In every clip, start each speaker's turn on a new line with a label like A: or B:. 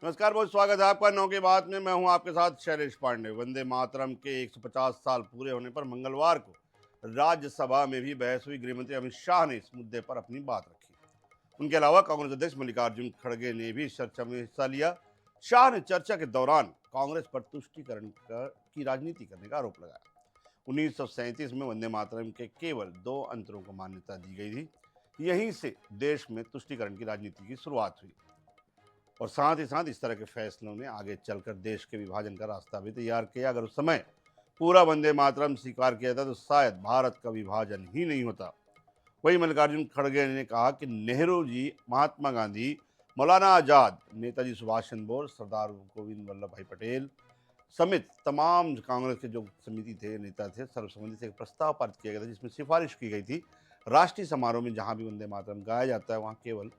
A: नमस्कार, बहुत स्वागत है आपका 9 की बात में। मैं हूं आपके साथ शैलेश पांडे। वंदे मातरम के 150 साल पूरे होने पर मंगलवार को राज्यसभा में भी बहस हुई। गृहमंत्री अमित शाह ने इस मुद्दे पर अपनी बात रखी। उनके अलावा कांग्रेस अध्यक्ष मल्लिकार्जुन खड़गे ने भी चर्चा में हिस्सा लिया। शाह ने चर्चा के दौरान कांग्रेस पर तुष्टीकरण की राजनीति करने का आरोप लगाया। 1937 में वंदे मातरम के केवल 2 अंतरों को मान्यता दी गई थी। यहीं से देश में तुष्टीकरण की राजनीति की शुरुआत हुई और साथ ही साथ इस तरह के फैसलों ने आगे चलकर देश के विभाजन का रास्ता भी तैयार किया। अगर उस समय पूरा वंदे मातरम स्वीकार किया था तो शायद भारत का विभाजन ही नहीं होता। वहीं मल्लिकार्जुन खड़गे ने कहा कि नेहरू जी, महात्मा गांधी, मौलाना आजाद, नेताजी सुभाष चंद्र बोस, सरदार गोविंद वल्लभ भाई पटेल समेत तमाम कांग्रेस के जो समिति थे, नेता थे, सर्वसम्मति से एक प्रस्ताव पारित किया गया था जिसमें सिफारिश की गई थी राष्ट्रीय समारोह में जहां भी वंदे मातरम गाया जाता है वहां केवल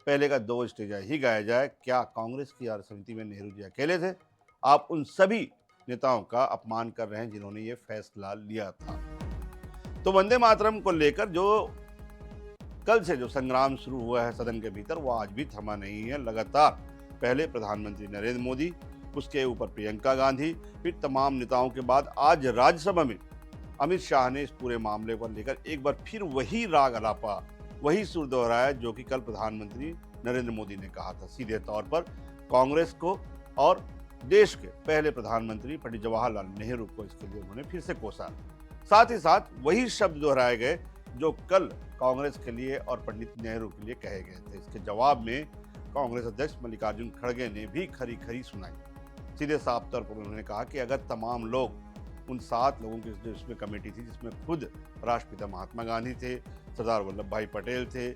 A: पहले का 2 स्टेजा ही गाया जाए। क्या कांग्रेस की समिति में नेहरू जी अकेले थे? आप उन सभी नेताओं का अपमान कर रहे हैं जिन्होंने ये फैसला लिया था। तो वंदे मातरम को लेकर जो कल से जो संग्राम शुरू हुआ है सदन के भीतर, वो आज भी थमा नहीं है। लगातार पहले प्रधानमंत्री नरेंद्र मोदी, उसके ऊपर प्रियंका गांधी, फिर तमाम नेताओं के बाद आज राज्यसभा में अमित शाह ने इस पूरे मामले को लेकर एक बार फिर वही राग अलापा, वही सुर दोहराया जो कि कल प्रधानमंत्री नरेंद्र मोदी ने कहा था। सीधे तौर पर कांग्रेस को और देश के पहले प्रधानमंत्री पंडित जवाहरलाल नेहरू को इसके लिए उन्होंने फिर से कोसा। साथ ही साथ वही शब्द दोहराए गए जो कल कांग्रेस के लिए और पंडित नेहरू के लिए कहे गए थे। इसके जवाब में कांग्रेस अध्यक्ष मल्लिकार्जुन खड़गे ने भी खरी खरी सुनाई। सीधे साफ तौर पर उन्होंने कहा कि अगर तमाम लोग, उन 7 लोगों की जो इसमें कमेटी थी जिसमें खुद राष्ट्रपिता महात्मा गांधी थे, सरदार वल्लभ भाई पटेल थे,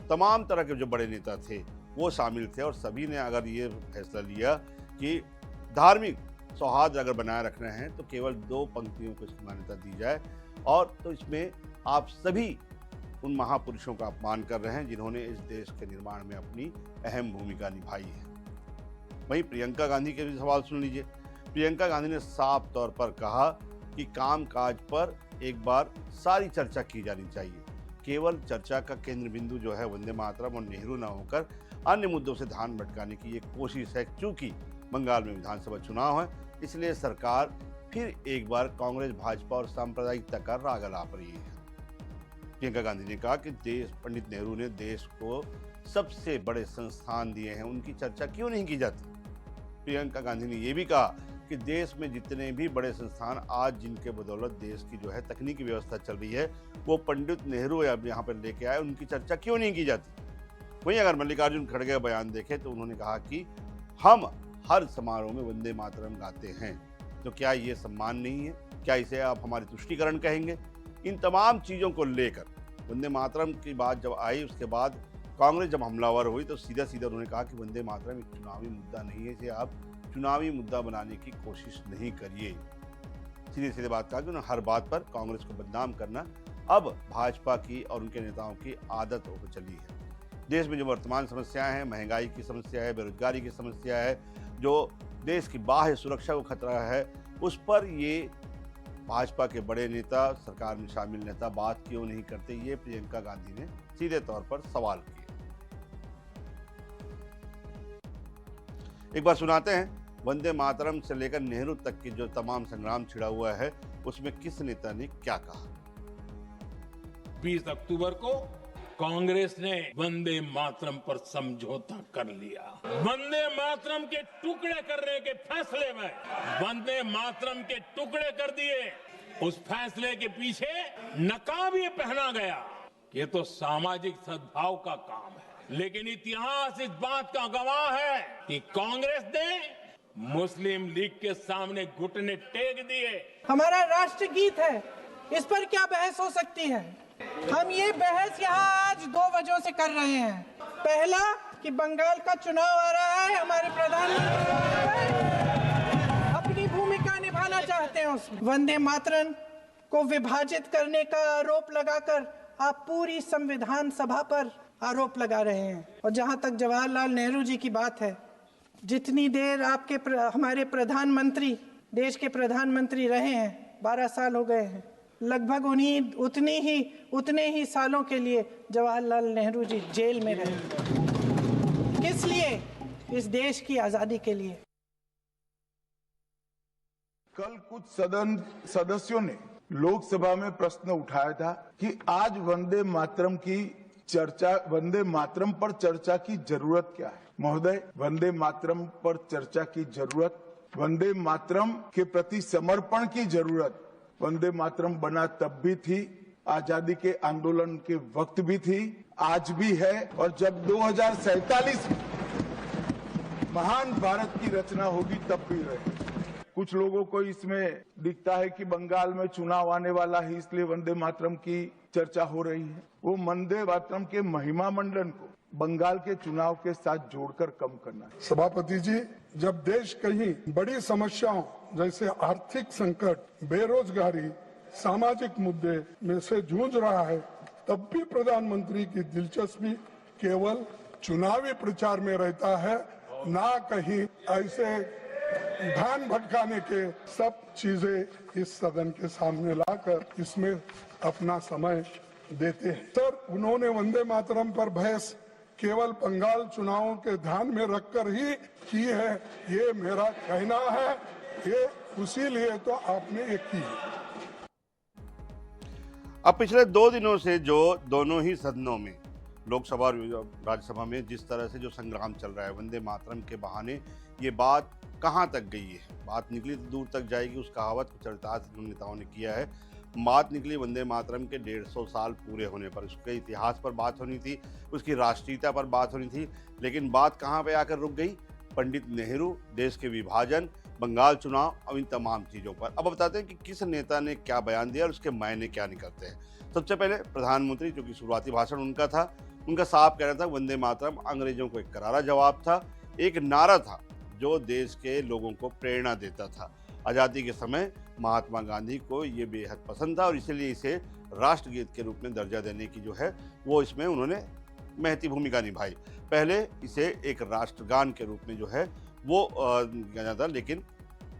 A: तमाम तरह के जो बड़े नेता थे वो शामिल थे और सभी ने अगर ये फैसला लिया कि धार्मिक सौहार्द अगर बनाए रखना है तो केवल 2 पंक्तियों को इसकी मान्यता दी जाए, और तो इसमें आप सभी उन महापुरुषों का अपमान कर रहे हैं जिन्होंने इस देश के निर्माण में अपनी अहम भूमिका निभाई है। वहीं प्रियंका गांधी के भी सवाल सुन लीजिए। प्रियंका गांधी ने साफ तौर पर कहा कि काम काज पर एक बार सारी चर्चा की जानी चाहिए। केवल चर्चा का केंद्र बिंदु जो है वंदे मातरम और नेहरू न होकर अन्य मुद्दों से ध्यान भटकाने की ये कोशिश है। क्योंकि बंगाल में विधानसभा चुनाव है, इसलिए सरकार फिर एक बार कांग्रेस, भाजपा और सांप्रदायिकता का राग अलाप रही है। प्रियंका गांधी ने कहा कि पंडित नेहरू ने देश को सबसे बड़े संस्थान दिए हैं, उनकी चर्चा क्यों नहीं की जाती। प्रियंका गांधी ने यह भी कहा कि देश में जितने भी बड़े संस्थान आज जिनके बदौलत देश की जो है तकनीकी व्यवस्था चल रही है वो पंडित नेहरू अब यहाँ पर लेके आए, उनकी चर्चा क्यों नहीं की जाती। वहीं अगर मल्लिकार्जुन खड़गे का बयान देखें तो उन्होंने कहा कि हम हर समारोह में वंदे मातरम गाते हैं, तो क्या ये सम्मान नहीं है? क्या इसे आप हमारी तुष्टीकरण कहेंगे? इन तमाम चीज़ों को लेकर वंदे मातरम की बात जब आई, उसके बाद कांग्रेस जब हमलावर हुई तो सीधा सीधा उन्होंने कहा कि वंदे मातरम एक चुनावी मुद्दा नहीं है, इसे आप चुनावी मुद्दा बनाने की कोशिश नहीं करिए। सीधे सीधे बात कहा कि उन्होंने हर बात पर कांग्रेस को बदनाम करना अब भाजपा की और उनके नेताओं की आदत हो चली है। देश में जो वर्तमान समस्याएं हैं, महंगाई की समस्या है, बेरोजगारी की समस्या है, जो देश की बाह्य सुरक्षा को खतरा है, उस पर ये भाजपा के बड़े नेता, सरकार में शामिल नेता बात क्यों नहीं करते, ये प्रियंका गांधी ने सीधे तौर पर सवाल किए। एक बार सुनाते हैं वंदे मातरम से लेकर नेहरू तक की जो तमाम संग्राम छिड़ा हुआ है उसमें किस नेता ने क्या कहा।
B: 20 अक्टूबर को कांग्रेस ने वंदे मातरम पर समझौता कर लिया। वंदे मातरम के टुकड़े करने के फैसले में वंदे मातरम के टुकड़े कर दिए। उस फैसले के पीछे नकाब ये पहना गया, ये तो सामाजिक सद्भाव का काम है, लेकिन इतिहास इस बात का गवाह है कि कांग्रेस ने मुस्लिम लीग के सामने घुटने टेक दिए।
C: हमारा राष्ट्र गीत है, इस पर क्या बहस हो सकती है? हम ये बहस यहाँ आज 2 वजहों से कर रहे हैं। पहला कि बंगाल का चुनाव आ रहा है, हमारे प्रधानमंत्री अपनी भूमिका निभाना चाहते हैं उसमें। वंदे मातरम को विभाजित करने का आरोप लगाकर आप पूरी संविधान सभा पर आरोप लगा रहे हैं। और जहाँ तक जवाहरलाल नेहरू जी की बात है, जितनी देर आपके हमारे प्रधानमंत्री, देश के प्रधानमंत्री रहे हैं, 12 साल हो गए हैं, लगभग उतने ही सालों के लिए जवाहरलाल नेहरू जी जेल में रहे। किस लिए? इस देश की आजादी के लिए।
D: कल कुछ सदन सदस्यों ने लोकसभा में प्रश्न उठाया था कि आज वंदे मातरम पर चर्चा की जरूरत क्या है। महोदय, वंदे मातरम पर चर्चा की जरूरत, वंदे मातरम के प्रति समर्पण की जरूरत वंदे मातरम बना तब भी थी, आजादी के आंदोलन के वक्त भी थी, आज भी है, और जब 2047 में महान भारत की रचना होगी तब भी रहे। कुछ लोगों को इसमें दिखता है कि बंगाल में चुनाव आने वाला है, इसलिए वंदे मातरम की चर्चा हो रही है। वो वंदे मातरम के महिमा मंडन को बंगाल के चुनाव के साथ जोड़कर कम करना है।
E: सभापति जी, जब देश कहीं बड़ी समस्याओं जैसे आर्थिक संकट, बेरोजगारी, सामाजिक मुद्दे में से जूझ रहा है, तब भी प्रधानमंत्री की दिलचस्पी केवल चुनावी प्रचार में रहता है, ना कहीं ऐसे ध्यान भटकाने के सब चीजें इस सदन के सामने लाकर इसमें अपना समय देते हैं। सर, उन्होंने वंदे मातरम पर बहस केवल बंगाल चुनावों के ध्यान में रखकर ही की है, ये मेरा कहना है, ये उसीलिए तो आपने ये की है।
A: अब पिछले 2 दिनों से जो दोनों ही सदनों में, लोकसभा और राज्यसभा में, जिस तरह से जो संग्राम चल रहा है वंदे मातरम के बहाने, ये बात कहाँ तक गई है, बात निकली तो दूर तक जाएगी, उस कहावत को चरितार्थ नेताओं ने किया है। बात निकली वंदे मातरम के 150 साल पूरे होने पर, उसके इतिहास पर बात होनी थी, उसकी राष्ट्रीयता पर बात होनी थी, लेकिन बात कहाँ पे आकर रुक गई? पंडित नेहरू, देश के विभाजन, बंगाल चुनाव, अब इन तमाम चीज़ों पर। अब बताते हैं कि किस नेता ने क्या बयान दिया और उसके मायने क्या निकलते हैं। सबसे पहले प्रधानमंत्री, जो कि शुरुआती भाषण उनका था, उनका साफ कहना था वंदे मातरम अंग्रेजों को एक करारा जवाब था, एक नारा था जो देश के लोगों को प्रेरणा देता था। आज़ादी के समय महात्मा गांधी को ये बेहद पसंद था और इसलिए इसे राष्ट्रगीत के रूप में दर्जा देने की जो है वो इसमें उन्होंने महती भूमिका निभाई। पहले इसे एक राष्ट्रगान के रूप में जो है वो किया जाता, लेकिन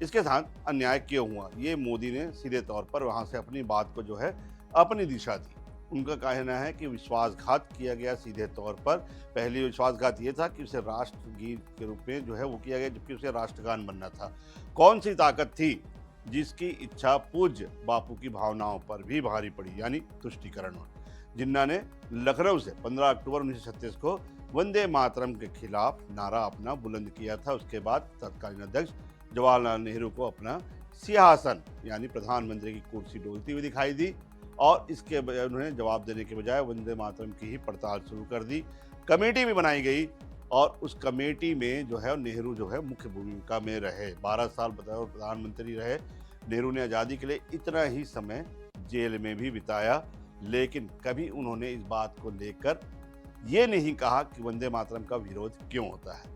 A: इसके साथ अन्याय क्यों हुआ, ये मोदी ने सीधे तौर पर वहाँ से अपनी बात को जो है अपनी दिशा दी। उनका कहना है कि विश्वासघात किया गया सीधे तौर पर। पहली विश्वासघात ये था कि उसे राष्ट्रगीत के रूप में जो है वो किया गया, जबकि उसे राष्ट्रगान बनना था। कौन सी ताकत थी जिसकी इच्छा पूज्य बापू की भावनाओं पर भी भारी पड़ी, यानी तुष्टीकरण। जिन्ना ने लखनऊ से 15 अक्टूबर 1936 को वंदे मातरम के खिलाफ नारा अपना बुलंद किया था। उसके बाद तत्कालीन अध्यक्ष जवाहरलाल नेहरू को अपना सिंहासन यानी प्रधानमंत्री की कुर्सी डोलती हुई दिखाई दी और इसके उन्होंने जवाब देने के बजाय वंदे मातरम की ही पड़ताल शुरू कर दी। कमेटी भी बनाई गई और उस कमेटी में जो है नेहरू जो है मुख्य भूमिका में रहे। 12 साल बतौर प्रधानमंत्री रहे। नेहरू ने आज़ादी के लिए इतना ही समय जेल में भी बिताया, लेकिन कभी उन्होंने इस बात को लेकर ये नहीं कहा कि वंदे मातरम का विरोध क्यों होता है।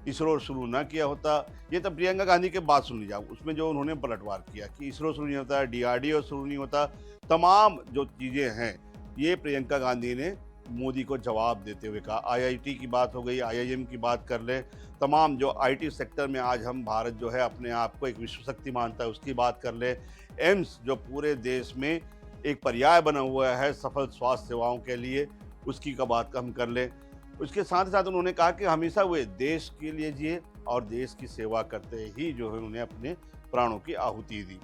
A: इसरो शुरू ना किया होता, ये तो प्रियंका गांधी के बात सुन लीजिए, उसमें जो उन्होंने पलटवार किया कि इसरो शुरू नहीं होता, DRDO शुरू नहीं होता, तमाम जो चीज़ें हैं ये प्रियंका गांधी ने मोदी को जवाब देते हुए कहा। IIT की बात हो गई, IIM की बात कर लें, तमाम जो IT सेक्टर में आज हम भारत जो है अपने आप को एक विश्व शक्ति मानता है उसकी बात कर लें, एम्स जो पूरे देश में एक पर्याय बना हुआ है सफल स्वास्थ्य सेवाओं के लिए, उसकी का बात हम कर लें। उसके साथ ही साथ उन्होंने कहा कि हमेशा वे देश के लिए जिए और देश की सेवा करते ही जो है उन्होंने अपने प्राणों की आहुति दी।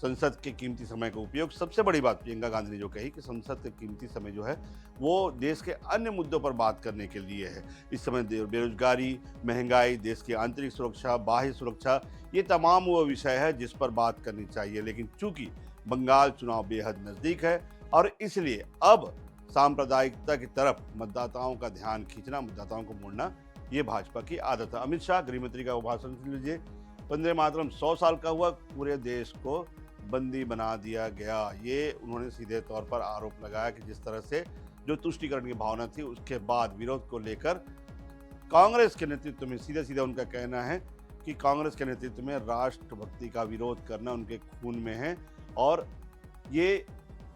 A: संसद के कीमती समय का उपयोग, सबसे बड़ी बात प्रियंका गांधी ने जो कही कि संसद के कीमती समय जो है वो देश के अन्य मुद्दों पर बात करने के लिए है। इस समय बेरोजगारी, महंगाई, देश की आंतरिक सुरक्षा, बाह्य सुरक्षा, ये तमाम वो विषय है जिस पर बात करनी चाहिए। लेकिन चूंकि बंगाल चुनाव बेहद नज़दीक है और इसलिए अब सांप्रदायिकता की तरफ मतदाताओं का ध्यान खींचना, मतदाताओं को मोड़ना, ये भाजपा की आदत है। अमित शाह गृहमंत्री का भाषण सुन लीजिए। वंदे मातरम 100 साल का हुआ, पूरे देश को बंदी बना दिया गया, ये उन्होंने सीधे तौर पर आरोप लगाया कि जिस तरह से जो तुष्टीकरण की भावना थी उसके बाद विरोध को लेकर कांग्रेस के नेतृत्व में, सीधे सीधे उनका कहना है कि कांग्रेस के नेतृत्व में राष्ट्रभक्ति का विरोध करना उनके खून में है और ये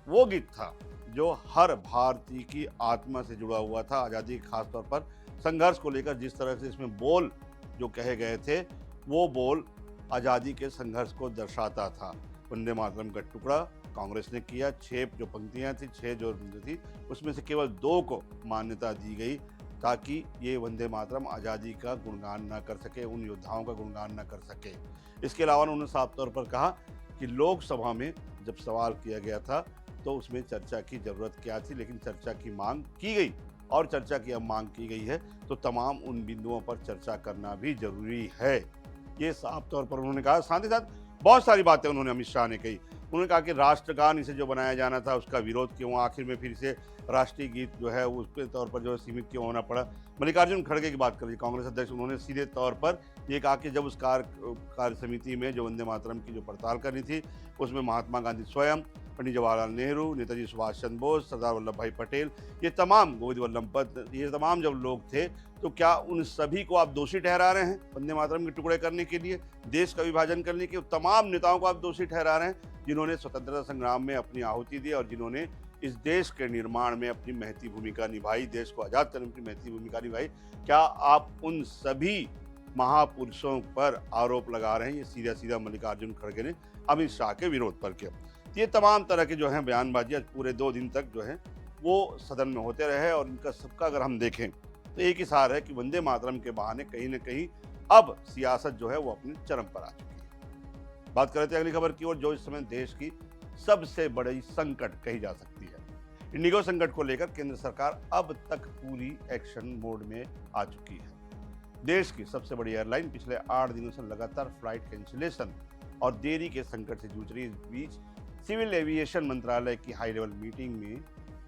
A: वो गीत था जो हर भारतीय की आत्मा से जुड़ा हुआ था। आज़ादी के खास तौर पर संघर्ष को लेकर जिस तरह से इसमें बोल जो कहे गए थे वो बोल आज़ादी के संघर्ष को दर्शाता था। वंदे मातरम का टुकड़ा कांग्रेस ने किया, 6 जो पंक्तियां थी, 6 जो थी, उसमें से केवल 2 को मान्यता दी गई। ताकि ये वंदे मातरम आज़ादी का गुणगान न कर सके, उन योद्धाओं का गुणगान न कर सके। इसके अलावा उन्होंने साफ तौर पर कहा कि लोकसभा में जब सवाल किया गया था तो उसमें चर्चा की ज़रूरत क्या थी, लेकिन चर्चा की मांग की गई और चर्चा की अब मांग की गई है तो तमाम उन बिंदुओं पर चर्चा करना भी जरूरी है, ये साफ तौर पर उन्होंने कहा। साथ ही साथ बहुत सारी बातें उन्होंने अमित शाह ने कही। उन्होंने कहा कि राष्ट्रगान इसे जो बनाया जाना था उसका विरोध क्यों, आखिर में फिर से राष्ट्रीय गीत जो है उसके तौर पर जो है सीमित क्यों होना पड़ा। मल्लिकार्जुन खड़गे की बात करिए, कांग्रेस अध्यक्ष, उन्होंने सीधे तौर पर ये कहा कि जब उस कार्य समिति में जो वंदे मातरम की जो पड़ताल करनी थी उसमें महात्मा गांधी स्वयं, पंडित जवाहरलाल नेहरू, नेताजी सुभाष चंद्र बोस, सरदार वल्लभ भाई पटेल, ये तमाम, गोविंद वल्लभ पंत, ये तमाम जब लोग थे तो क्या उन सभी को आप दोषी ठहरा रहे हैं वंदे मातरम के टुकड़े करने के लिए, देश का विभाजन करने के? तमाम नेताओं को आप दोषी ठहरा रहे हैं जिन्होंने स्वतंत्रता संग्राम में अपनी आहुति दी और जिन्होंने इस देश के निर्माण में अपनी महती भूमिका निभाई, देश को आज़ाद करने में अपनी महती भूमिका निभाई। क्या आप उन सभी महापुरुषों पर आरोप लगा रहे हैं? ये सीधा सीधा मल्लिकार्जुन खड़गे ने अमित शाह के विरोध पर किया। ये तमाम तरह के जो हैं बयानबाजी आज पूरे 2 दिन तक जो है वो सदन में होते रहे और इनका सबका अगर हम देखें तो एक ही सार है कि वंदे मातरम के बहाने कहीं न कहीं अब सियासत जो है वो अपने चरम पर आ चुकी है। बात कर रहे थे अगली खबर की ओर, जो इस समय देश की सबसे बड़ी संकट कही जा सकती है। इंडिगो संकट को लेकर केंद्र सरकार अब तक पूरी एक्शन मोड में आ चुकी है। देश की सबसे बड़ी एयरलाइन पिछले 8 दिनों से लगातार फ्लाइट कैंसिलेशन और देरी के संकट से जूझ रही है। इस बीच सिविल एविएशन मंत्रालय की हाई लेवल मीटिंग में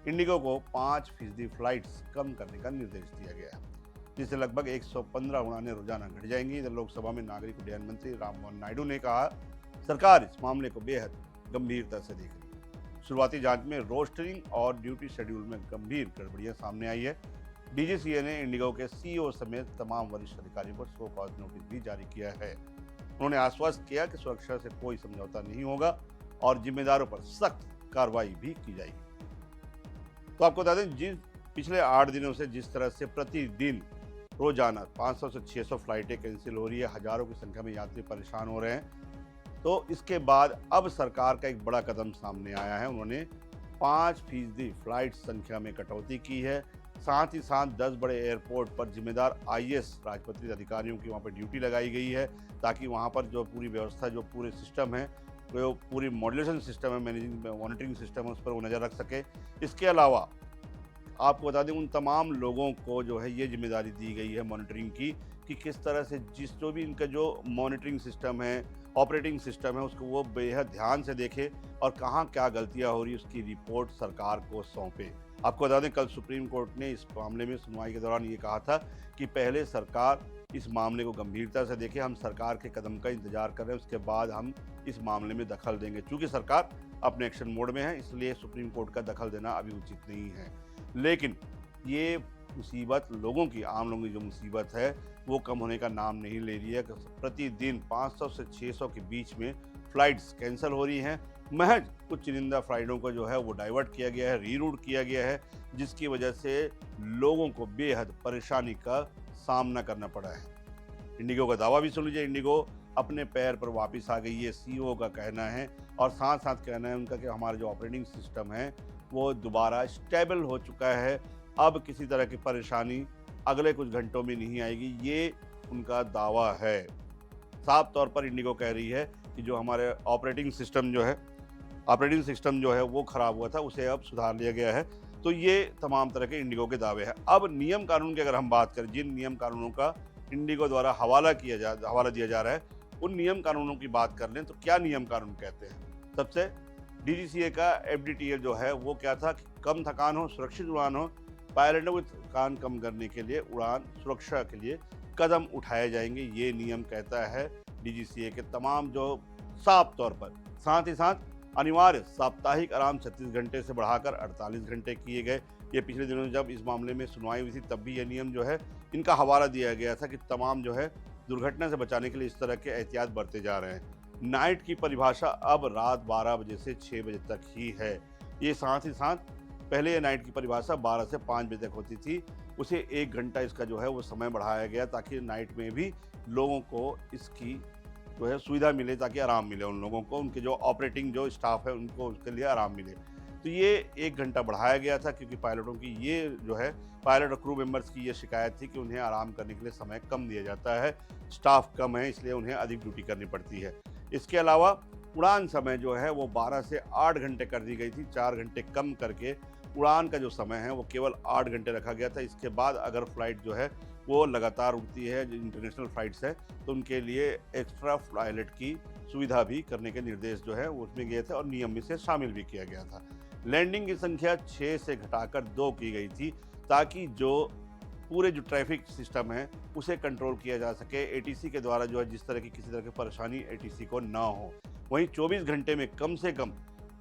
A: इंडिगो को 5% फ्लाइट्स कम करने का निर्देश दिया गया है, जिससे लगभग 115 उड़ानें रोजाना घट जाएंगी। इधर लोकसभा में नागरिक उड्डयन मंत्री राममोहन नायडू ने कहा सरकार इस मामले को बेहद गंभीरता से देख रही है। शुरुआती जांच में रोस्टरिंग और ड्यूटी शेड्यूल में गंभीर गड़बड़ियां सामने आई है। डीजीसीए ने इंडिगो के सीईओ समेत तमाम वरिष्ठ अधिकारियों पर शो कॉज नोटिस भी जारी किया है। उन्होंने आश्वस्त किया कि सुरक्षा से कोई समझौता नहीं होगा और जिम्मेदारों पर सख्त कार्रवाई भी की जाएगी। तो आपको बता दें, पिछले 8 दिनों से जिस तरह से प्रतिदिन रोजाना 500 से 600 फ्लाइटें कैंसिल हो रही है, हजारों की संख्या में यात्री परेशान हो रहे हैं, तो इसके बाद अब सरकार का एक बड़ा कदम सामने आया है। उन्होंने 5% फ्लाइट संख्या में कटौती की है। साथ ही साथ 10 बड़े एयरपोर्ट पर जिम्मेदार IAS राजपत्रित अधिकारियों की वहाँ पर ड्यूटी लगाई गई है, ताकि वहाँ पर जो पूरी व्यवस्था, जो पूरे सिस्टम है, जो पूरी मॉड्यूलेशन सिस्टम है, मैनेजिंग मॉनिटरिंग सिस्टम है, उस पर वो नज़र रख सके। इसके अलावा आपको बता दें, उन तमाम लोगों को जो है ये जिम्मेदारी दी गई है मॉनिटरिंग की कि किस तरह से जो भी इनका जो मॉनिटरिंग सिस्टम है, ऑपरेटिंग सिस्टम है, उसको वो बेहद ध्यान से देखे और कहाँ क्या गलतियाँ हो रही है उसकी रिपोर्ट सरकार को सौंपे। आपको बता दें, कल सुप्रीम कोर्ट ने इस मामले में सुनवाई के दौरान ये कहा था कि पहले सरकार इस मामले को गंभीरता से देखे, हम सरकार के कदम का इंतजार कर रहे हैं, उसके बाद हम इस मामले में दखल देंगे। चूँकि सरकार अपने एक्शन मोड में है, इसलिए सुप्रीम कोर्ट का दखल देना अभी उचित नहीं है। लेकिन ये मुसीबत लोगों की, आम लोगों की जो मुसीबत है वो कम होने का नाम नहीं ले रही है। प्रतिदिन 500 से 600 के बीच में फ्लाइट्स कैंसिल हो रही हैं। महज कुछ चुनिंदा फ्लाइटों को जो है वो डाइवर्ट किया गया है, रीरूट किया गया है, जिसकी वजह से लोगों को बेहद परेशानी का सामना करना पड़ा है। इंडिगो का दावा भी सुन लीजिए, इंडिगो अपने पैर पर वापस आ गई, ये सीईओ का कहना है और साथ साथ कहना है उनका कि हमारा जो ऑपरेटिंग सिस्टम है वो दोबारा स्टेबल हो चुका है, अब किसी तरह की परेशानी अगले कुछ घंटों में नहीं आएगी, ये उनका दावा है। साफ तौर पर इंडिगो कह रही है कि जो हमारे ऑपरेटिंग सिस्टम जो है वो ख़राब हुआ था, उसे अब सुधार लिया गया है। तो ये तमाम तरह के इंडिगो के दावे हैं। अब नियम कानून की अगर हम बात करें, जिन नियम कानूनों का इंडिगो द्वारा हवाला दिया जा रहा है, उन नियम कानूनों की बात कर लें तो क्या नियम कानून कहते हैं। सबसे डीजीसीए का FDTL जो है वो क्या था कि कम थकान हो, सुरक्षित उड़ान हो, पायलटों की थकान कम करने के लिए उड़ान सुरक्षा के लिए कदम उठाए जाएंगे, ये नियम कहता है डीजीसीए के तमाम जो साफ तौर पर। साथ ही साथ अनिवार्य साप्ताहिक आराम 36 घंटे से बढ़ाकर 48 घंटे किए गए। ये पिछले दिनों जब इस मामले में सुनवाई हुई थी तब भी ये नियम जो है इनका हवाला दिया गया था कि तमाम जो है दुर्घटना से बचाने के लिए इस तरह के एहतियात बरते जा रहे हैं। नाइट की परिभाषा अब रात 12 बजे से 6 बजे तक ही है। ये साथ ही साथ पहले ये नाइट की परिभाषा 12 से 5 बजे तक होती थी, उसे 1 घंटा इसका जो है वो समय बढ़ाया गया ताकि नाइट में भी लोगों को इसकी जो है सुविधा मिले, ताकि आराम मिले उन लोगों को, उनके जो ऑपरेटिंग जो स्टाफ है उनको उसके लिए आराम मिले। तो ये 1 घंटा बढ़ाया गया था क्योंकि पायलटों की ये जो है पायलट और क्रू मेंबर्स की ये शिकायत थी कि उन्हें आराम करने के लिए समय कम दिया जाता है, स्टाफ कम है, इसलिए उन्हें अधिक ड्यूटी करनी पड़ती है। इसके अलावा उड़ान समय जो है वो 12 से 8 घंटे कर दी गई थी, 4 घंटे कम करके उड़ान का जो समय है वो केवल 8 घंटे रखा गया था। इसके बाद अगर फ्लाइट जो है वो लगातार उड़ती है, जो इंटरनेशनल फ्लाइट्स है, तो उनके लिए एक्स्ट्रा पायलट की सुविधा भी करने के निर्देश जो है उसमें गए थे और नियम में से शामिल भी किया गया था। लैंडिंग की संख्या 6 से घटाकर 2 की गई थी ताकि जो पूरे जो ट्रैफिक सिस्टम है उसे कंट्रोल किया जा सके। एटीसी के द्वारा जो है जिस तरह की किसी तरह की परेशानी एटीसी को ना हो। वहीं 24 घंटे में कम से कम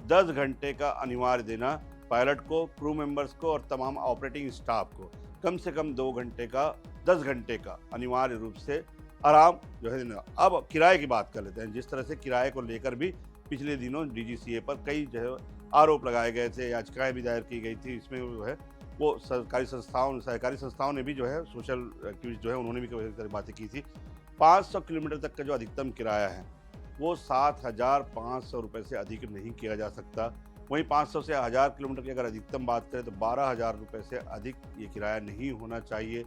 A: 10 घंटे का अनिवार्य देना पायलट को, क्रू मेंबर्स को और तमाम ऑपरेटिंग स्टाफ को कम से कम 2 घंटे का 10 घंटे का अनिवार्य रूप से आराम जो है देना। अब किराए की बात कर लेते हैं। जिस तरह से किराए को लेकर भी पिछले दिनों डीजीसीए पर कई जो है आरोप लगाए गए थे, याचिकाएं भी दायर की गई थी। इसमें जो है वो सहकारी संस्थाओं ने भी जो है सोशल एक्टिविस्ट जो है उन्होंने भी कई सारी बातें की थी। 500 किलोमीटर तक का जो अधिकतम किराया है वो 7,500 रुपये से अधिक नहीं किया जा सकता। वहीं 500 से 1000 किलोमीटर की अगर अधिकतम बात करें तो 12,000 रुपये से अधिक ये किराया नहीं होना चाहिए।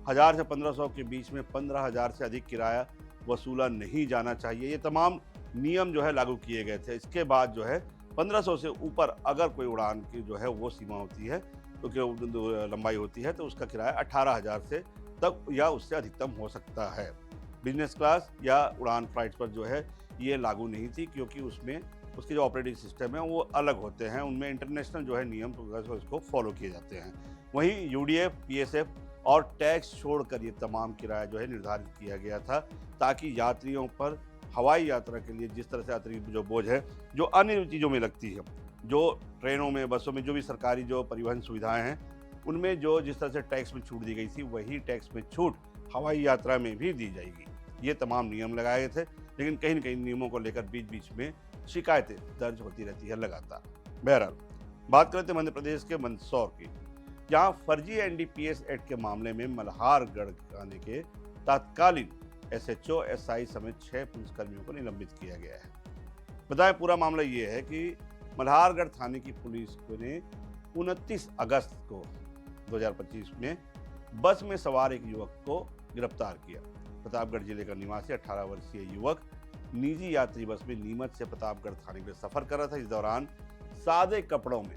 A: 1000 से 1500 के बीच में 15,000 से अधिक किराया वसूला नहीं जाना चाहिए। ये तमाम नियम जो है लागू किए गए थे। इसके बाद जो है 1500 से ऊपर अगर कोई उड़ान की जो है वो सीमा होती है तो लंबाई होती है तो उसका किराया 18,000 से तक या उससे अधिकतम हो सकता है। बिजनेस क्लास या उड़ान फ्लाइट्स पर जो है ये लागू नहीं थी क्योंकि उसमें उसके जो ऑपरेटिंग सिस्टम है वो अलग होते हैं, उनमें इंटरनेशनल जो है नियम तो इसको फॉलो किए जाते हैं। वहीं यूडीएफ, पीएसएफ और टैक्स छोड़कर ये तमाम किराया जो है निर्धारित किया गया था ताकि यात्रियों पर हवाई यात्रा के लिए जिस तरह से अतिरिक्त जो बोझ है जो अन्य चीज़ों में लगती है, जो ट्रेनों में, बसों में जो भी सरकारी जो परिवहन सुविधाएं हैं उनमें जो जिस तरह से टैक्स में छूट दी गई थी वही टैक्स में छूट हवाई यात्रा में भी दी जाएगी। ये तमाम नियम लगाए गए थे, लेकिन कहीं न कहीं नियमों को लेकर बीच बीच में शिकायतें दर्ज होती रहती है लगातार। बहरहाल बात करते हैं मध्य प्रदेश के मंदसौर की, जहाँ फर्जी एनडीपीएस एक्ट के मामले में मल्हारगढ़ थाने के तत्कालीन एसएचओ, एसआई समेत 6 पुलिसकर्मियों को निलंबित किया गया है। बताएं पूरा मामला ये है कि मल्हारगढ़ थाने की पुलिस ने 29 अगस्त को 2025 में बस में सवार एक युवक को गिरफ्तार किया। प्रतापगढ़ जिले का निवासी 18 वर्षीय युवक निजी यात्री बस में नीमच से प्रतापगढ़ थाने के लिए सफर कर रहा था। इस दौरान सादे कपड़ों में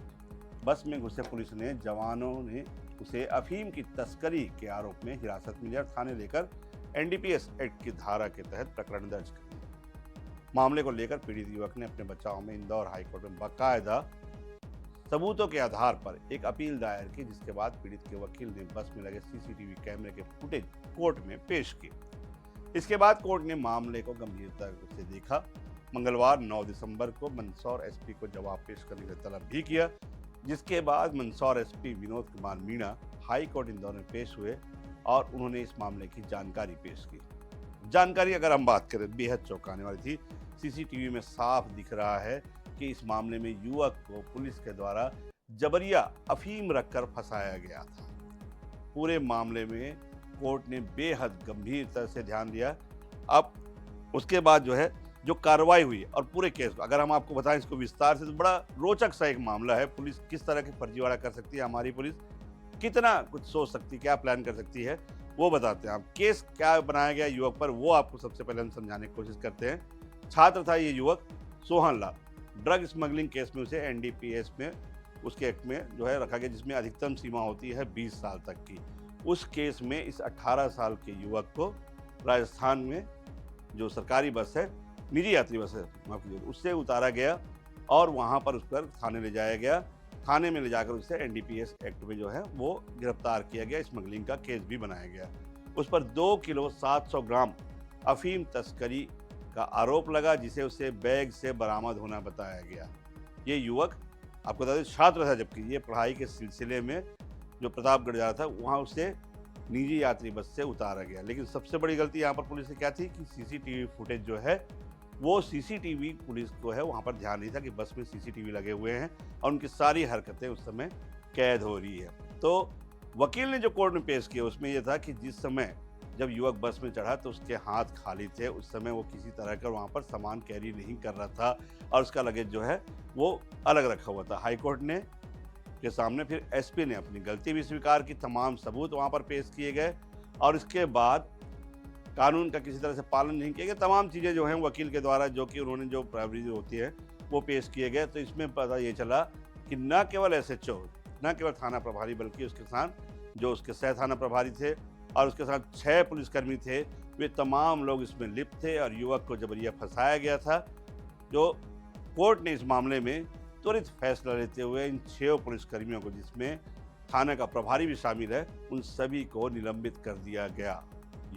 A: बस में घुसे पुलिस ने जवानों ने उसे अफीम की तस्करी के आरोप में हिरासत में लिया, थाने लेकर एनडीपीएस एक्ट की धारा के तहत प्रकरण दर्ज कर दिया। मामले को लेकर पीड़ित युवक ने अपने बचाव में इंदौर हाईकोर्ट में बाकायदा सबूतों के आधार पर एक अपील दायर की, जिसके बाद पीड़ित के वकील ने बस में लगे सीसीटीवी कैमरे के फुटेज कोर्ट में पेश किए। इसके बाद कोर्ट ने मामले को गंभीरता से देखा। मंगलवार 9 दिसंबर को मंदसौर एसपी को जवाब पेश करने का तलब भी किया, जिसके बाद Mandsaur SP Vinod Kumar Meena high court Indore में पेश हुए और उन्होंने इस मामले की जानकारी पेश की। जानकारी अगर हम बात करें बेहद चौंकाने वाली थी। सीसीटीवी में साफ दिख रहा है कि इस मामले में युवक को पुलिस के द्वारा जबरिया अफीम रखकर फंसाया गया था। पूरे मामले में कोर्ट ने बेहद गंभीरता से ध्यान दिया। अब उसके बाद जो है जो कार्रवाई हुई और पूरे केस को अगर हम आपको बताएं इसको विस्तार से, तो बड़ा रोचक सा एक मामला है। पुलिस किस तरह की फर्जीवाड़ा कर सकती है, हमारी पुलिस कितना कुछ सोच सकती है, क्या प्लान कर सकती है, वो बताते हैं। आप केस क्या बनाया गया युवक पर वो आपको सबसे पहले हम समझाने की कोशिश करते हैं। छात्र था ये युवक Sohan Lal. Drug smuggling case में उसे एनडीपीएस में उसके एक्ट में जो है रखा गया, जिसमें अधिकतम सीमा होती है 20 साल तक की। उस केस में इस 18 साल के युवक को राजस्थान में जो सरकारी बस है, निजी यात्री बस है, माफ कीजिए, उससे उतारा गया और वहां पर उस पर थाने ले जाया गया। थाने में ले जाकर उसे एनडीपीएस एक्ट में जो है वो गिरफ्तार किया गया। स्मगलिंग का केस भी बनाया गया। उस पर 2 किलो 700 ग्राम अफीम तस्करी का आरोप लगा, जिसे उसे बैग से बरामद होना बताया गया। ये युवक आपको बता दें छात्र था, जबकि ये पढ़ाई के सिलसिले में जो प्रतापगढ़ जा रहा था वहाँ उसे निजी यात्री बस से उतारा गया। लेकिन सबसे बड़ी गलती यहाँ पर पुलिस ने क्या थी कि सीसीटीवी फुटेज जो है वो सीसीटीवी पुलिस को है वहाँ पर ध्यान नहीं था कि बस में सीसीटीवी लगे हुए हैं और उनकी सारी हरकतें उस समय कैद हो रही है। तो वकील ने जो कोर्ट में पेश किया उसमें यह था कि जिस समय जब युवक बस में चढ़ा तो उसके हाथ खाली थे। उस समय वो किसी तरह का वहाँ पर सामान कैरी नहीं कर रहा था और उसका लगेज जो है वो अलग रखा हुआ था। हाईकोर्ट ने के सामने फिर एसपी ने अपनी गलती भी स्वीकार की, तमाम सबूत वहाँ पर पेश किए गए और इसके बाद कानून का किसी तरह से पालन नहीं किया गया। तमाम चीज़ें जो हैं वकील के द्वारा जो कि उन्होंने जो प्रावधान होती है वो पेश किए गए। तो इसमें पता ये चला कि न केवल एसएचओ, न केवल थाना प्रभारी, बल्कि उसके साथ जो उसके सह थाना प्रभारी थे और उसके साथ 6 पुलिसकर्मी थे, वे तमाम लोग इसमें लिप्त थे और युवक को जबरिया फंसाया गया था। जो कोर्ट ने इस मामले में त्वरित फैसला लेते हुए इन 6 पुलिसकर्मियों को, जिसमें थाने का प्रभारी भी शामिल है, उन सभी को निलंबित कर दिया गया।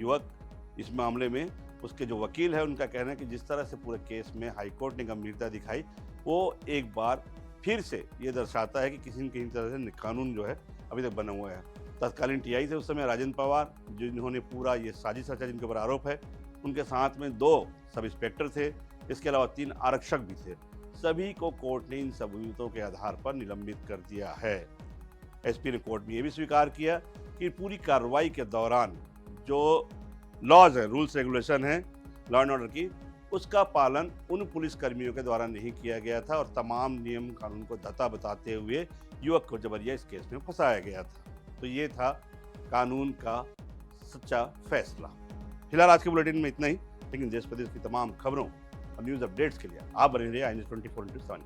A: युवक इस मामले में उसके जो वकील है उनका कहना है कि जिस तरह से पूरे केस में हाईकोर्ट ने गंभीरता दिखाई, वो एक बार फिर से ये दर्शाता है कि किसी न किसी तरह से कानून जो है अभी तक बना हुआ है। तत्कालीन टीआई थे उस समय राजेंद्र पवार, जिन्होंने पूरा ये साजिश रचा, जिनके ऊपर आरोप है। उनके साथ में 2 सब इंस्पेक्टर थे, इसके अलावा 3 आरक्षक भी थे। सभी को कोर्ट ने इन सबूतों के आधार पर निलंबित कर दिया है। एसपी ने कोर्ट में ये भी स्वीकार किया कि पूरी कार्रवाई के दौरान जो लॉज है, रूल्स रेगुलेशन है लॉ एंड ऑर्डर की, उसका पालन उन पुलिसकर्मियों के द्वारा नहीं किया गया था और तमाम नियम कानून को धता बताते हुए युवक को जबरिया इस केस में फंसाया गया था। तो ये था कानून का सच्चा फैसला। फिलहाल आज के बुलेटिन में इतना ही, लेकिन देश प्रदेश की तमाम खबरों और न्यूज़ अपडेट्स के लिए आप बने रहिए आई न्यूज़ 24/7।